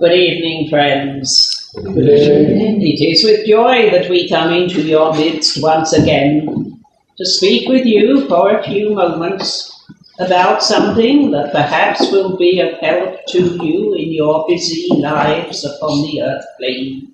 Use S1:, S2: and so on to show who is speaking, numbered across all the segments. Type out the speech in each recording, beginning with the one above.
S1: Good evening, friends.
S2: Good evening.
S1: It is with joy that we come into your midst once again to speak with you for a few moments about something that perhaps will be of help to you in your busy lives upon the earth plane.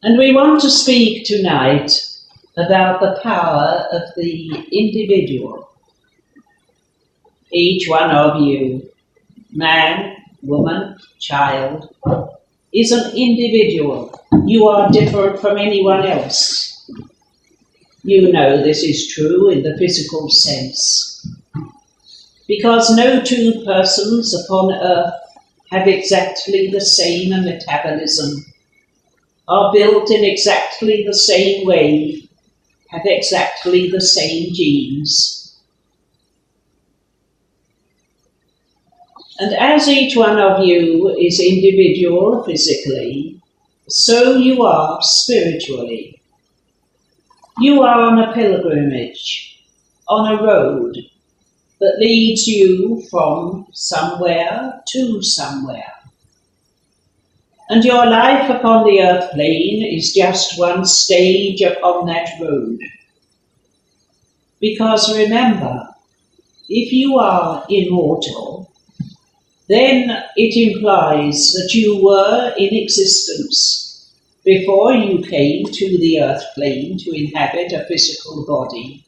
S1: And we want to speak tonight about the power of the individual. Each one of you, man, woman, child, is an individual. You are different from anyone else. You know this is true in the physical sense, because no two persons upon earth have exactly the same metabolism, are built in exactly the same way, have exactly the same genes. And as each one of you is individual physically, so you are spiritually. You are on a pilgrimage, on a road that leads you from somewhere to somewhere. And your life upon the earth plane is just one stage upon that road. Because remember, if you are immortal, then it implies that you were in existence before you came to the earth plane to inhabit a physical body,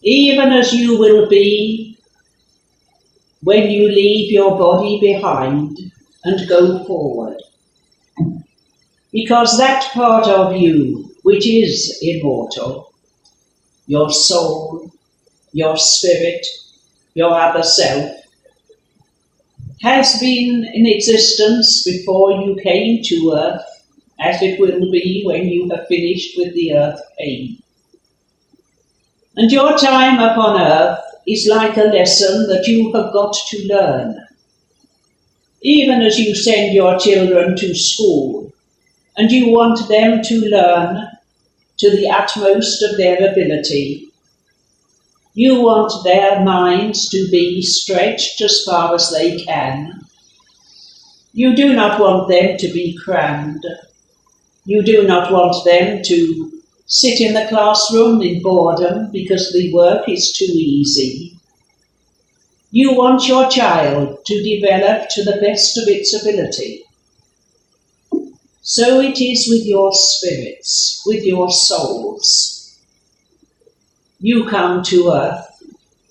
S1: even as you will be when you leave your body behind and go forward. Because that part of you which is immortal, your soul, your spirit, your other self, has been in existence before you came to earth, as it will be when you have finished with the earth plane. And your time upon earth is like a lesson that you have got to learn. Even as you send your children to school, and you want them to learn to the utmost of their ability, you want their minds to be stretched as far as they can. You do not want them to be crammed. You do not want them to sit in the classroom in boredom because the work is too easy. You want your child to develop to the best of its ability. So it is with your spirits, with your souls. You come to earth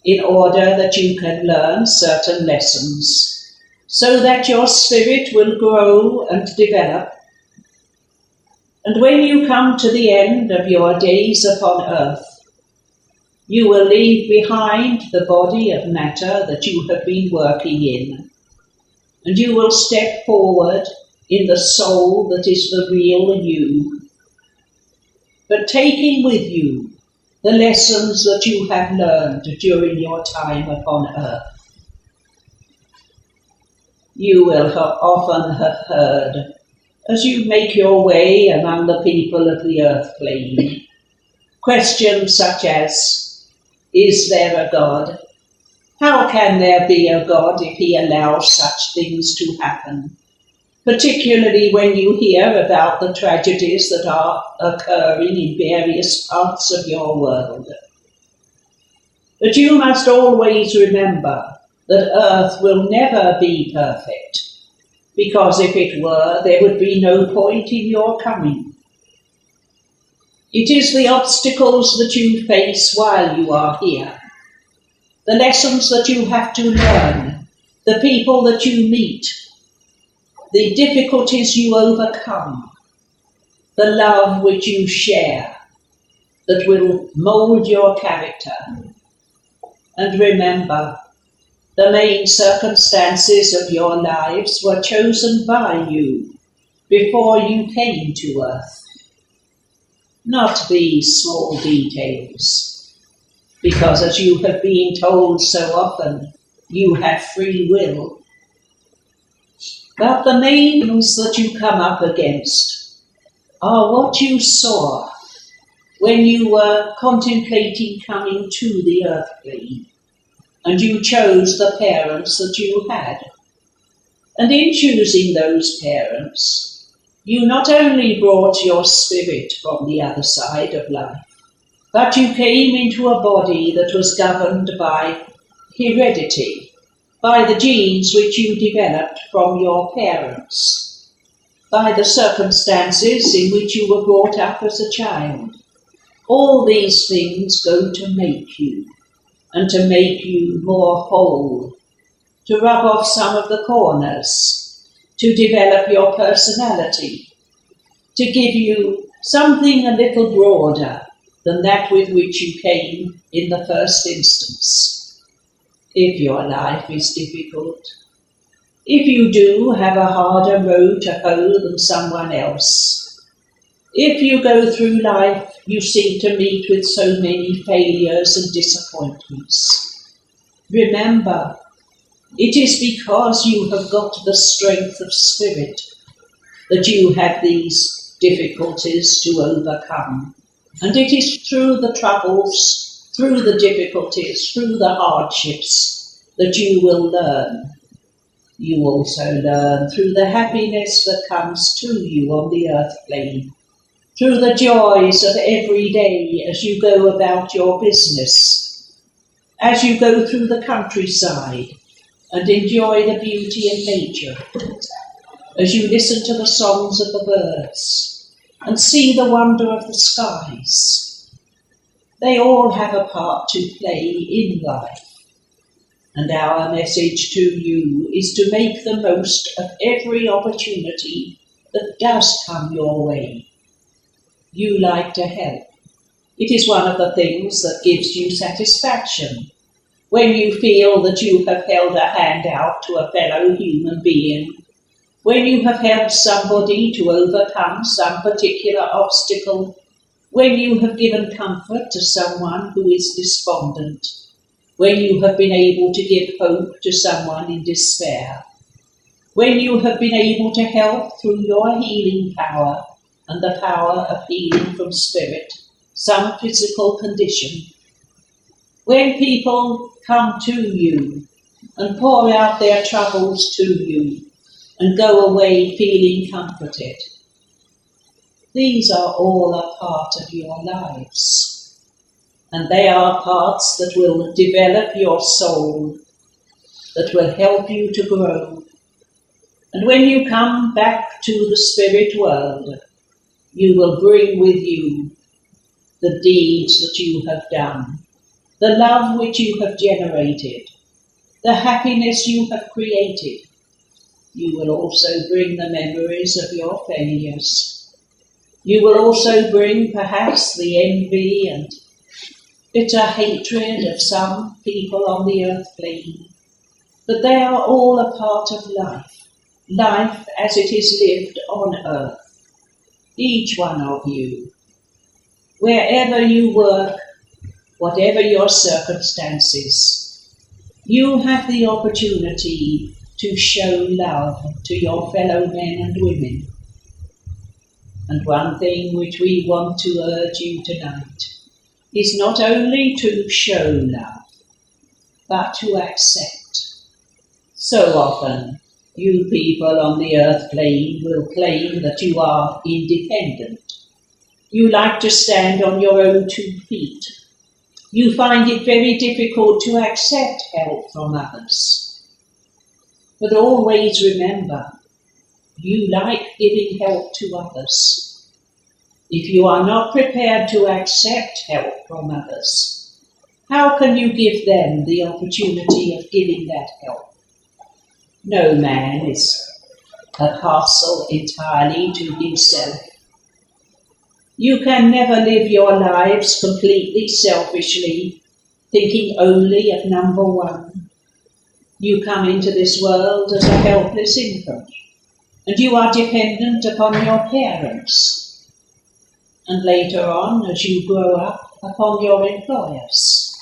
S1: in order that you can learn certain lessons, so that your spirit will grow and develop. And when you come to the end of your days upon earth, you will leave behind the body of matter that you have been working in, and you will step forward in the soul that is the real you, but taking with you the lessons that you have learned during your time upon earth. You will often have heard, as you make your way among the people of the earth plane, questions such as, is there a God? How can there be a God if he allows such things to happen? Particularly when you hear about the tragedies that are occurring in various parts of your world. But you must always remember that earth will never be perfect, because if it were, there would be no point in your coming. It is the obstacles that you face while you are here, the lessons that you have to learn, the people that you meet, the difficulties you overcome, the love which you share, that will mould your character. And remember, the main circumstances of your lives were chosen by you before you came to earth. Not these small details, because as you have been told so often, you have free will. But the main things that you come up against are what you saw when you were contemplating coming to the earth plane, and you chose the parents that you had. And in choosing those parents, you not only brought your spirit from the other side of life, but you came into a body that was governed by heredity, by the genes which you developed from your parents, by the circumstances in which you were brought up as a child. All these things go to make you, and to make you more whole, to rub off some of the corners, to develop your personality, to give you something a little broader than that with which you came in the first instance. If your life is difficult, if you do have a harder road to hoe than someone else, if you go through life you seem to meet with so many failures and disappointments, remember, it is because you have got the strength of spirit that you have these difficulties to overcome. And it is through the troubles, through the difficulties, through the hardships that you will learn. You also learn through the happiness that comes to you on the earth plane, through the joys of every day as you go about your business, as you go through the countryside and enjoy the beauty of nature, as you listen to the songs of the birds and see the wonder of the skies. They all have a part to play in life. And our message to you is to make the most of every opportunity that does come your way. You like to help. It is one of the things that gives you satisfaction, when you feel that you have held a hand out to a fellow human being, when you have helped somebody to overcome some particular obstacle, when you have given comfort to someone who is despondent, when you have been able to give hope to someone in despair, when you have been able to help through your healing power and the power of healing from spirit some physical condition, when people come to you and pour out their troubles to you and go away feeling comforted. These are all a part of your lives, and they are parts that will develop your soul, that will help you to grow. And when you come back to the spirit world, you will bring with you the deeds that you have done, the love which you have generated, the happiness you have created. You will also bring the memories of your failures. You will also bring perhaps the envy and bitter hatred of some people on the earth plane. But they are all a part of life, life as it is lived on earth. Each one of you, wherever you work, whatever your circumstances, you have the opportunity to show love to your fellow men and women. And one thing which we want to urge you tonight is not only to show love, but to accept. So often, you people on the earth plane will claim that you are independent. You like to stand on your own 2 feet. You find it very difficult to accept help from others. But always remember, you like giving help to others. If you are not prepared to accept help from others, how can you give them the opportunity of giving that help? No man is a parcel entirely to himself. You can never live your lives completely selfishly, thinking only of number one. You come into this world as a helpless infant, and you are dependent upon your parents. And later on, as you grow up, upon your employers,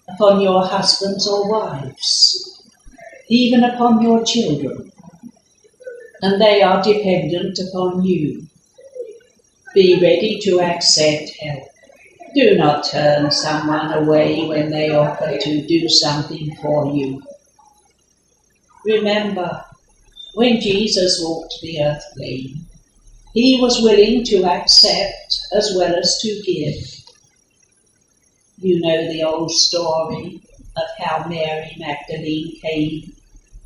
S1: upon your husbands or wives, even upon your children. And they are dependent upon you. Be ready to accept help. Do not turn someone away when they offer to do something for you. Remember, when Jesus walked the earth plane, he was willing to accept as well as to give. You know the old story of how Mary Magdalene came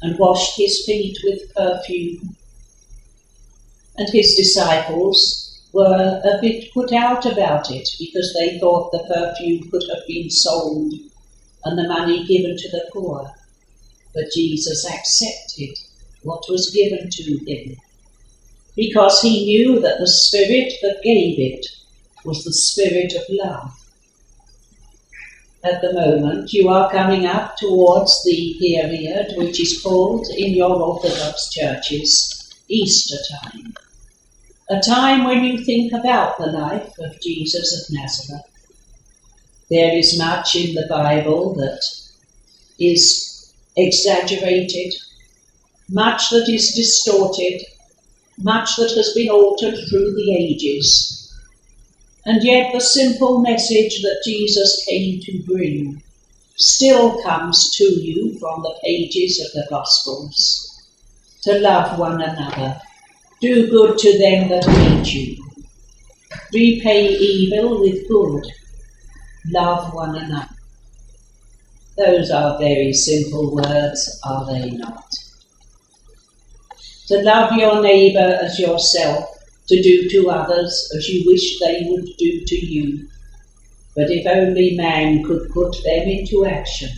S1: and washed his feet with perfume. And his disciples were a bit put out about it because they thought the perfume could have been sold and the money given to the poor. But Jesus accepted what was given to him because he knew that the spirit that gave it was the spirit of love. At the moment, you are coming up towards the period which is called in your Orthodox churches Easter time, a time when you think about the life of Jesus of Nazareth. There is much in the Bible that is exaggerated, much that is distorted, much that has been altered through the ages. And yet the simple message that Jesus came to bring still comes to you from the pages of the Gospels. To love one another, do good to them that hate you, repay evil with good, love one another. Those are very simple words, are they not? To love your neighbour as yourself, to do to others as you wish they would do to you. But if only man could put them into action,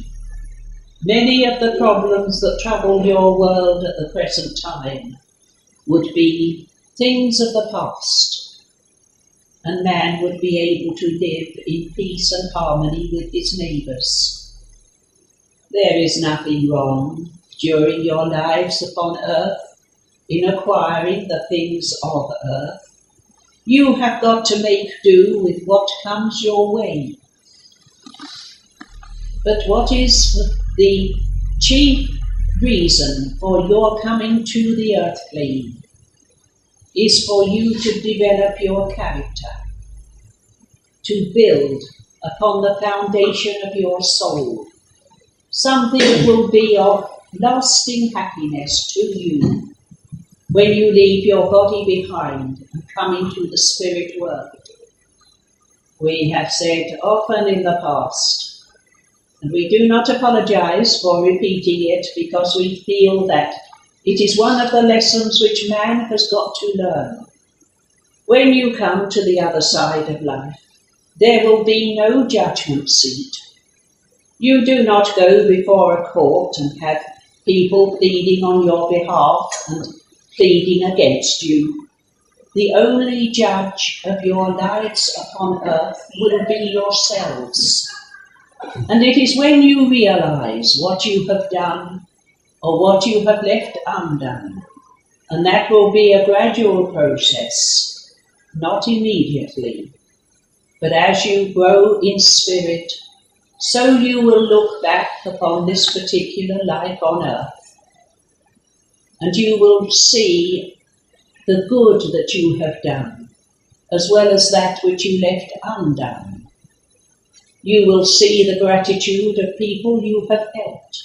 S1: many of the problems that trouble your world at the present time would be things of the past, and man would be able to live in peace and harmony with his neighbours. There is nothing wrong during your lives upon earth in acquiring the things of earth. You have got to make do with what comes your way. But what is the chief reason for your coming to the earth plane is for you to develop your character, to build upon the foundation of your soul something that will be of lasting happiness to you when you leave your body behind and come into the spirit world. We have said often in the past, and we do not apologize for repeating it because we feel that it is one of the lessons which man has got to learn. When you come to the other side of life, there will be no judgment seat. You do not go before a court and have people pleading on your behalf and pleading against you. The only judge of your lives upon earth will be yourselves. And it is when you realize what you have done or what you have left undone, and that will be a gradual process, not immediately, but as you grow in spirit, so you will look back upon this particular life on earth, and you will see the good that you have done, as well as that which you left undone. You will see the gratitude of people you have helped,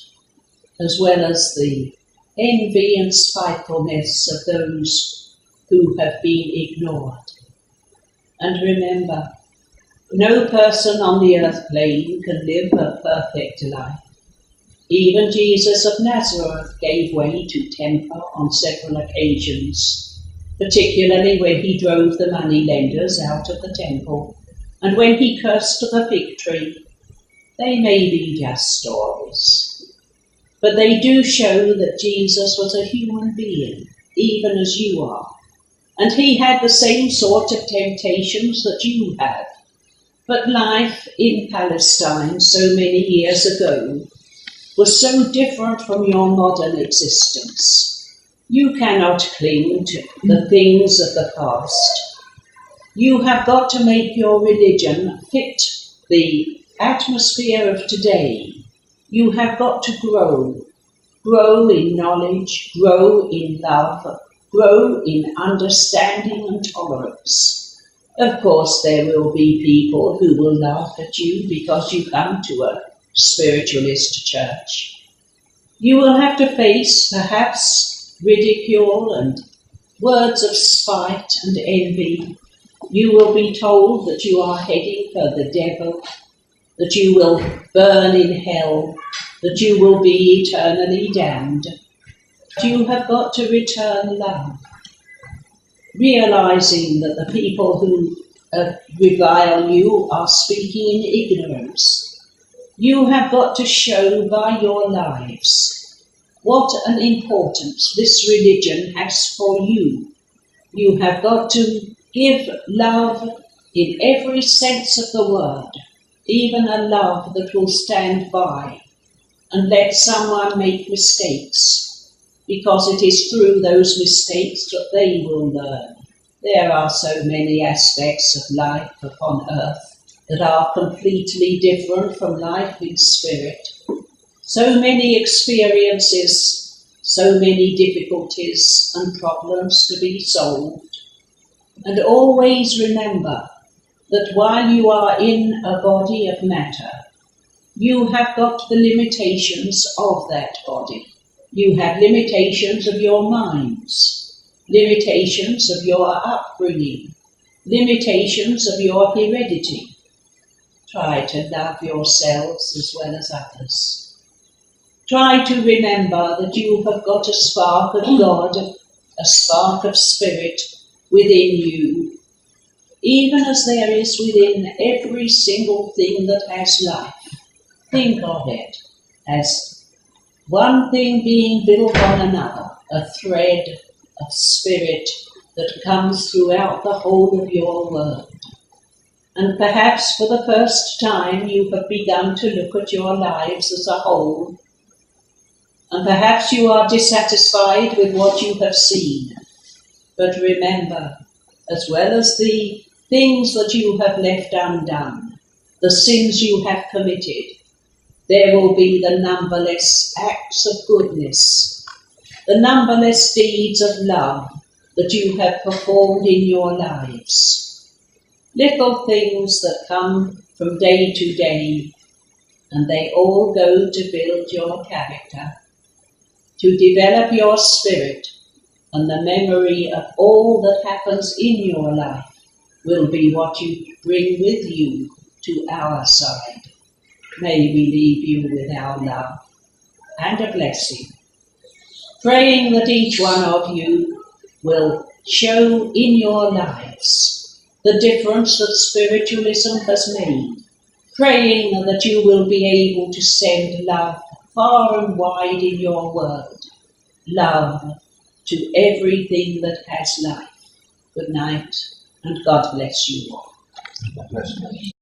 S1: as well as the envy and spitefulness of those who have been ignored. And remember, no person on the earth plane can live a perfect life. Even Jesus of Nazareth gave way to temper on several occasions, particularly when he drove the moneylenders out of the temple and when he cursed the fig tree. They may be just stories, but they do show that Jesus was a human being, even as you are, and he had the same sort of temptations that you have. But life in Palestine so many years ago was so different from your modern existence. You cannot cling to the things of the past. You have got to make your religion fit the atmosphere of today. You have got to grow in knowledge, grow in love, grow in understanding and tolerance. Of course, there will be people who will laugh at you because you come to a spiritualist church. You will have to face, perhaps, ridicule and words of spite and envy, you will be told that you are heading for the devil, that you will burn in hell, that you will be eternally damned. You have got to return love, realizing that the people who revile you are speaking in ignorance. You have got to show by your lives what an importance this religion has for you. You have got to give love in every sense of the word, even a love that will stand by and let someone make mistakes, because it is through those mistakes that they will learn. There are so many aspects of life upon earth that are completely different from life in spirit. So many experiences, so many difficulties and problems to be solved. And always remember that while you are in a body of matter, you have got the limitations of that body. You have limitations of your minds, limitations of your upbringing, limitations of your heredity. Try to love yourselves as well as others. Try to remember that you have got a spark of God, a spark of spirit within you, even as there is within every single thing that has life. Think of it as one thing being built on another, a thread of spirit that comes throughout the whole of your world. And perhaps for the first time you have begun to look at your lives as a whole, and perhaps you are dissatisfied with what you have seen. But remember, as well as the things that you have left undone, the sins you have committed, there will be the numberless acts of goodness, the numberless deeds of love that you have performed in your lives. Little things that come from day to day, and they all go to build your character, to develop your spirit, and the memory of all that happens in your life will be what you bring with you to our side. May we leave you with our love and a blessing, praying that each one of you will show in your lives the difference that spiritualism has made, praying that you will be able to send love far and wide in your world, love to everything that has life. Good night, and God bless you all.
S2: God bless you.